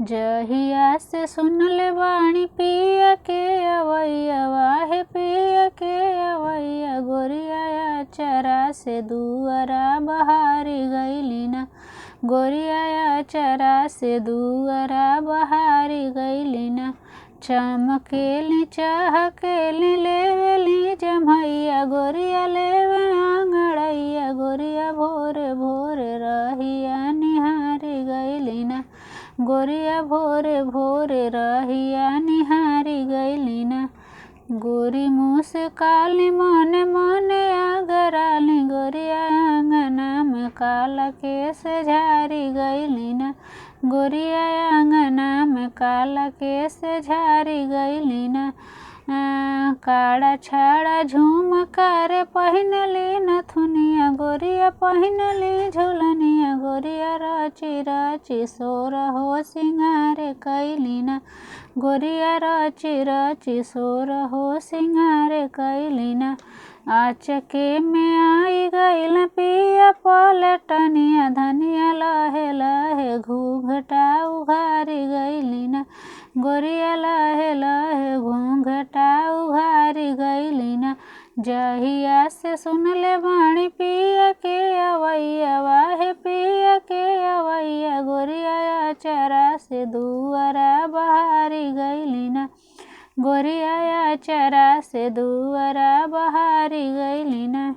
जहिया से सुनले बाणी पिया के अवैया वाहे पिया के अवैया गोरिया चरा से दुआरा बहारी गईली ना गोरिया चरा से दुआरा बहारी गईली ना चमकेली चहकेली लेवेली जमैया गोरिया लेवे आंगड़ैया गोरिया भोरे भोरे रहिया निहारी गईली ना गोरिया भोरे भोरे रहिया निहारी गईली ना गोरी मुस्काली मने मने आगराली गोरिया आंगना में काला केस झारी गईली ना गोरिया आंगना में काला केस झारी गईली ना काड़ा छाड़ा झुमकार पहिनली नथुनिया गोरिया पहिनली झुलनिया गोरिया रची रची सोर हो सिंगार कैली ना गोरिया रची रची सोर हो सिंगार कैली ना आचके में आई गईल पिया पलटनिया धनिया लहे लहे घूंघटा उघारी गईली ना गोरिया लहे लहे घूंघटा उघारी गईली ना जहिया से सुनले बाणी पिया के अवैया वाहे पिया के अवैया गोरिया चरा से दुआरा बहारी गईली ना गोरिया चरा से दुआरा बहारी गईली ना।